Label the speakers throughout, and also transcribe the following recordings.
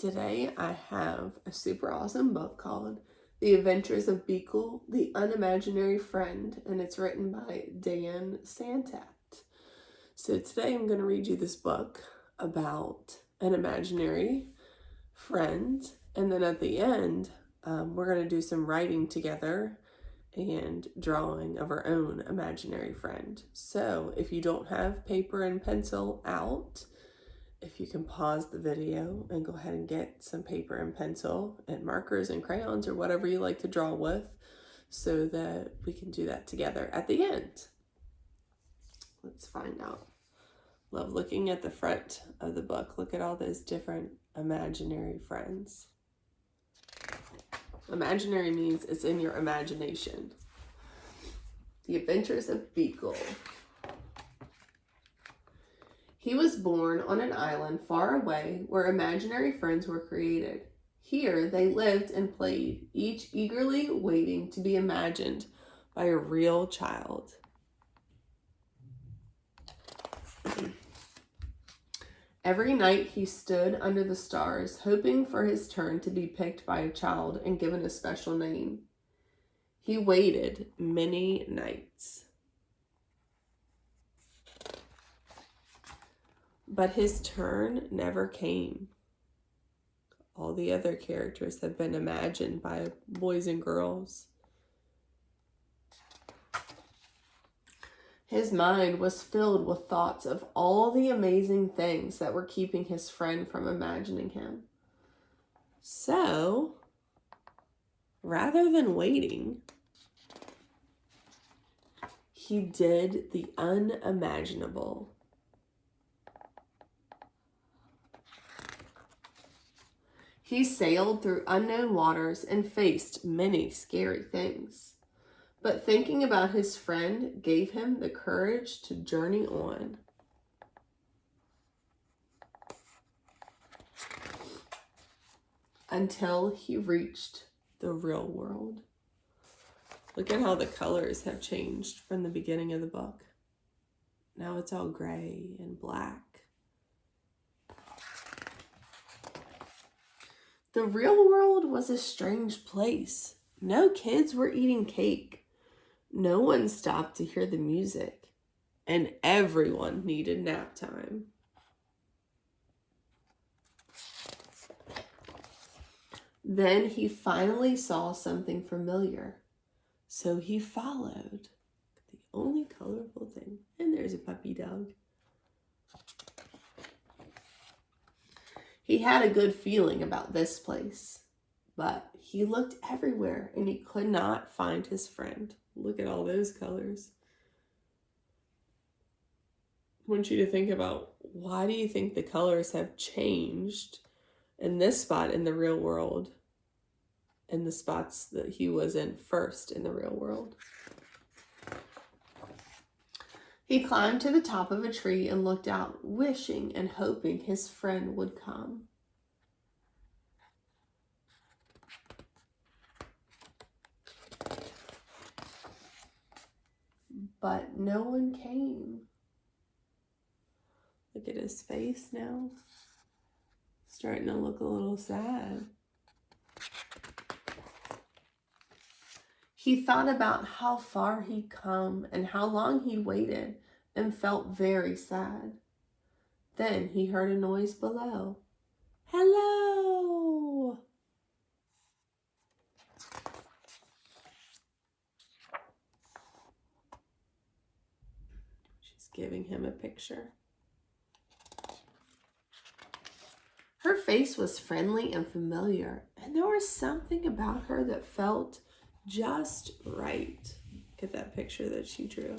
Speaker 1: Today I have a super awesome book called The Adventures of Beekle, the Unimaginary Friend, and it's written by Dan Santat. So today I'm going to read you this book about an imaginary friend, and then at the end we're going to do some writing together and drawing of our own imaginary friend. So if you don't have paper and pencil out, if you can pause the video and go ahead and get some paper and pencil and markers and crayons or whatever you like to draw with, so that we can do that together at the end. Let's find out. Love looking at the front of the book. Look at all those different imaginary friends. Imaginary means it's in your imagination. The Adventures of Beekle. He was born on an island far away where imaginary friends were created. Here they lived and played, each eagerly waiting to be imagined by a real child. Every night he stood under the stars, hoping for his turn to be picked by a child and given a special name. He waited many nights. But his turn never came. All the other characters have been imagined by boys and girls. His mind was filled with thoughts of all the amazing things that were keeping his friend from imagining him. So, rather than waiting, he did the unimaginable. He sailed through unknown waters and faced many scary things. But thinking about his friend gave him the courage to journey on. Until he reached the real world. Look at how the colors have changed from the beginning of the book. Now it's all gray and black. The real world was a strange place. No kids were eating cake. No one stopped to hear the music. And everyone needed nap time. Then he finally saw something familiar. So he followed. The only colorful thing. And there's a puppy dog. He had a good feeling about this place, but he looked everywhere and he could not find his friend. Look at all those colors. I want you to think about, why do you think the colors have changed in this spot in the real world and the spots that he was in first in the real world? He climbed to the top of a tree and looked out, wishing and hoping his friend would come. But no one came. Look at his face now. Starting to look a little sad. He thought about how far he'd come and how long he waited and felt very sad. Then he heard a noise below. Hello! She's giving him a picture. Her face was friendly and familiar, and there was something about her that felt just right. Look at that picture that she drew.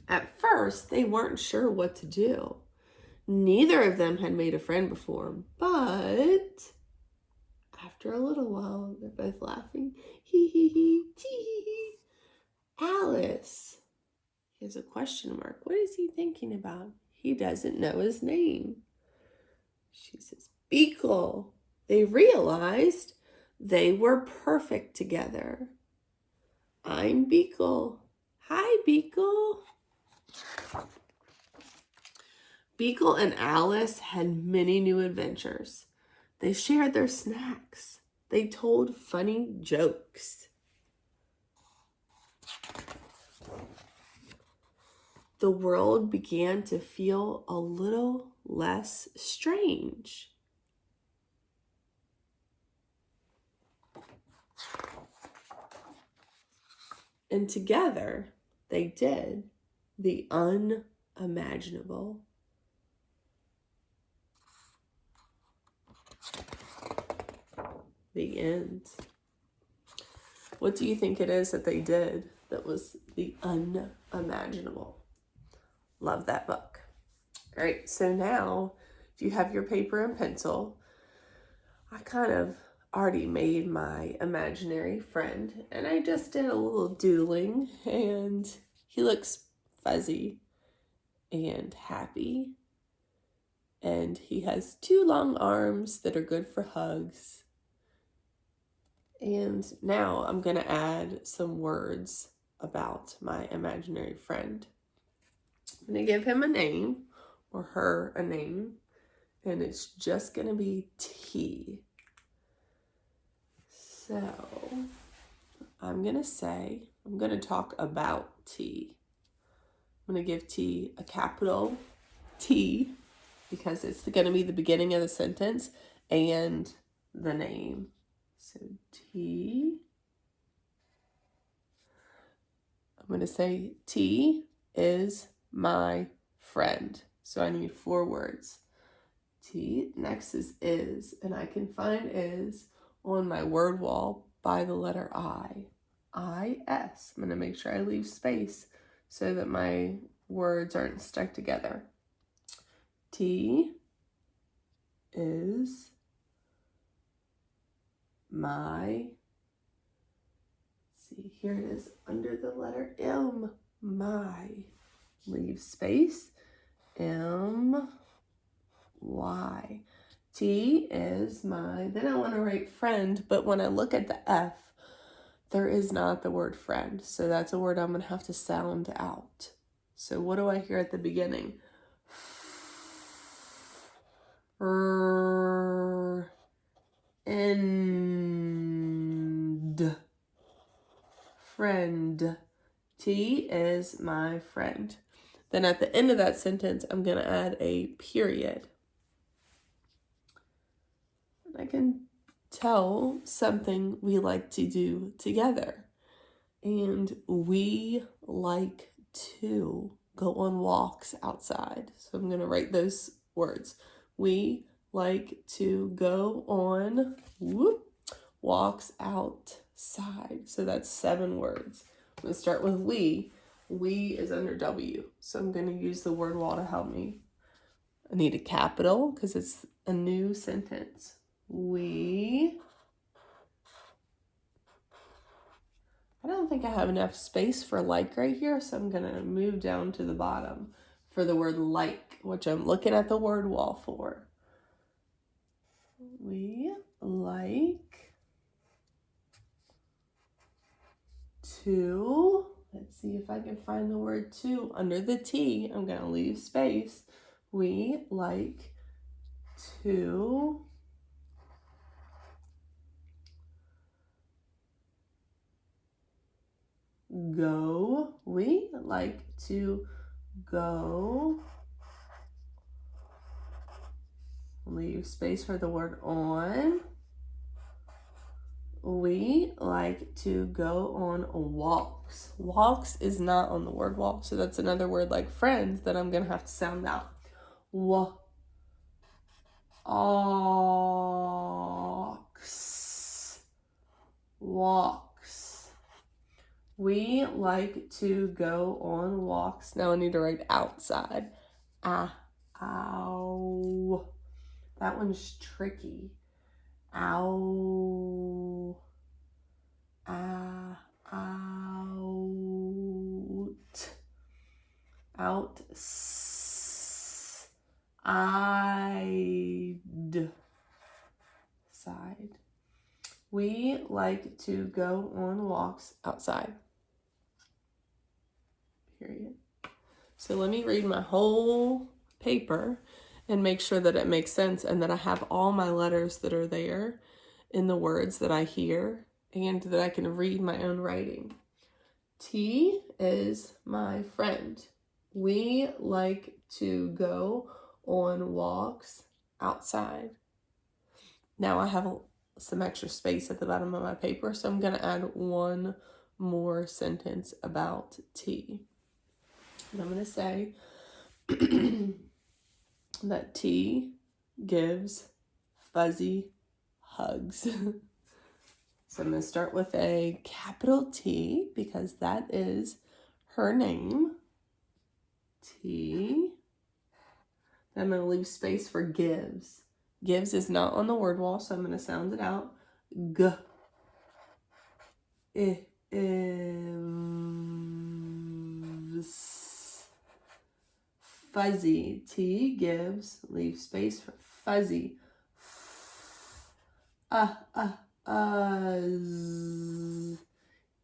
Speaker 1: At first, they weren't sure what to do. Neither of them had made a friend before, but after a little while, they're both laughing. Hee hee hee, tee hee hee. Alice. He has a question mark. What is he thinking about? He doesn't know his name. She says, Beekle. They realized they were perfect together. I'm Beekle. Hi, Beekle. Beekle and Alice had many new adventures. They shared their snacks. They told funny jokes. The world began to feel a little less strange. And together, they did the unimaginable. The end. What do you think it is that they did that was the unimaginable? Love that book. All right, so now if you have your paper and pencil, I kind of already made my imaginary friend, and I just did a little doodling, and he looks fuzzy and happy, and he has 2 long arms that are good for hugs. And now I'm going to add some words about my imaginary friend. I'm going to give him a name, or her a name, and it's just going to be T. So I'm going to talk about T. I'm going to give T a capital T because it's going to be the beginning of the sentence and the name. So T. I'm going to say T is my friend. So I need 4 words. T. Next is, and I can find is on my word wall by the letter I. I-S. I'm going to make sure I leave space so that my words aren't stuck together. T is my, see, here it is under the letter M, my. Leave space, M, Y. T is my, then I want to write friend, but when I look at the F, there is not the word friend. So that's a word I'm going to have to sound out. So what do I hear at the beginning? End. Friend. T is my friend. Then at the end of that sentence, I'm going to add a period. I can tell something we like to do together. And we like to go on walks outside. So I'm going to write those words. We like to go on walks outside. So that's 7 words. I'm going to start with we. We is under W. So I'm going to use the word wall to help me. I need a capital because it's a new sentence. We. I don't think I have enough space for like right here, so I'm going to move down to the bottom for the word like, which I'm looking at the word wall for. We like to, let's see if I can find the word to. Under the T, I'm going to leave space. We like to go. We like to go. Leave space for the word on. We like to go on walks. Walks is not on the word wall, so that's another word like friends that I'm going to have to sound out. Walks. Walks. We like to go on walks. Now I need to write outside. Ow. That one's tricky. Ow. Out. Outside. Side. We like to go on walks outside. Period. So let me read my whole paper and make sure that it makes sense and that I have all my letters that are there in the words that I hear and that I can read my own writing. T is my friend. We like to go on walks outside. Now I have some extra space at the bottom of my paper, so I'm going to add one more sentence about T. And I'm going to say that T gives fuzzy hugs. So I'm going to start with a capital T because that is her name. T. Then I'm going to leave space for gives. Gives is not on the word wall, so I'm going to sound it out. G. Is. Fuzzy. T gives. Leave space for fuzzy.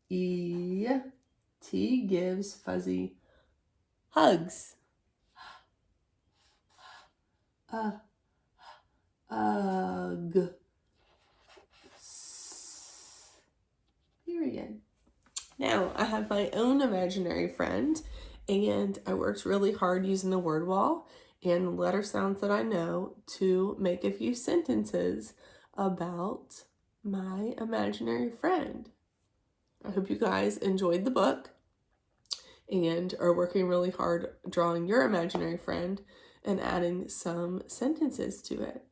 Speaker 1: E. T gives fuzzy hugs. Ugh. Period. Now I have my own imaginary friend, and I worked really hard using the word wall and letter sounds that I know to make a few sentences about my imaginary friend. I hope you guys enjoyed the book and are working really hard drawing your imaginary friend and adding some sentences to it.